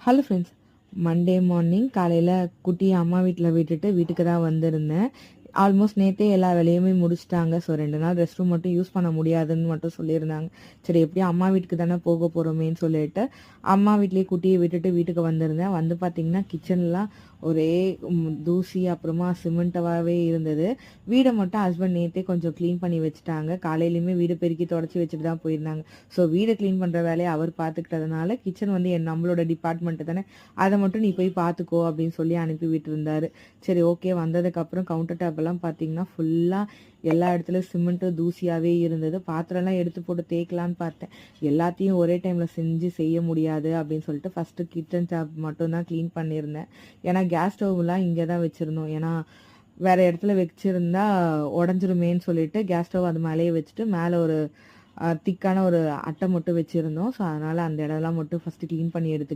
Hello friends. Monday morning காலையில் குட்டியை அம்மா வீட்டில் விட்டுட்டு வீட்டுக்கு தான் வந்திருந்தேன். ஆல்மோஸ்ட் நேற்றே எல்லா வேலையுமே முடிச்சிட்டாங்க. ஸோ 2 நாள் ரெஸ்ட் ரூம் மட்டும் யூஸ் பண்ண முடியாதுன்னு மட்டும் சொல்லியிருந்தாங்க. சரி எப்படியும் அம்மா வீட்டுக்கு தானே போக போகிறோமேன்னு சொல்லிட்டு அம்மா வீட்லேயே குட்டியை விட்டுட்டு வீட்டுக்கு வந்திருந்தேன். வந்து பார்த்தீங்கன்னா கிச்சன்லாம் ஒரே தூசி அப்புறமா சிமெண்ட்டாகவே இருந்தது. வீடை மட்டும் ஹஸ்பண்ட் நேற்றே கொஞ்சம் க்ளீன் பண்ணி வச்சுட்டாங்க. காலையிலையுமே வீடு பெருக்கி தொடச்சி வச்சுட்டு தான் போயிருந்தாங்க. ஸோ வீடை க்ளீன் பண்ணுற வேலையை அவர் பார்த்துக்கிட்டதுனால கிச்சன் வந்து நம்மளோட டிபார்ட்மெண்ட்டு தானே, அதை மட்டும் நீ போய் பார்த்துக்கோ அப்படின்னு சொல்லி அனுப்பி விட்டுருந்தாரு. சரி ஓகே. வந்ததுக்கப்புறம் கவுண்டர் டாப்பெல்லாம் பார்த்தீங்கன்னா ஃபுல்லாக எல்லா இடத்துலையும் சிமெண்ட்டு தூசியாகவே இருந்தது. பாத்திரம்லாம் எடுத்து போட்டு தேய்க்கலான்னு பார்த்தேன். எல்லாத்தையும் ஒரே டைமில் செய்ய முடியாது அப்படின்னு சொல்லிட்டு ஃபஸ்ட்டு கிச்சன் டாப் மட்டும் தான் க்ளீன் பண்ணியிருந்தேன். ஏன்னா கேஸ் ஸ்டவ்லாம் இங்கே தான் வச்சுருந்தோம். ஏன்னா வேறு இடத்துல வச்சுருந்தா உடஞ்சிருமேன்னு சொல்லிட்டு கேஸ் ஸ்டவ் அது மேலேயே வச்சுட்டு மேலே ஒரு திக்கான ஒரு அட்டை மட்டும் வச்சுருந்தோம். ஸோ அதனால் அந்த இடம்லாம் மட்டும் ஃபஸ்ட்டு க்ளீன் பண்ணி எடுத்துக்கிட்டு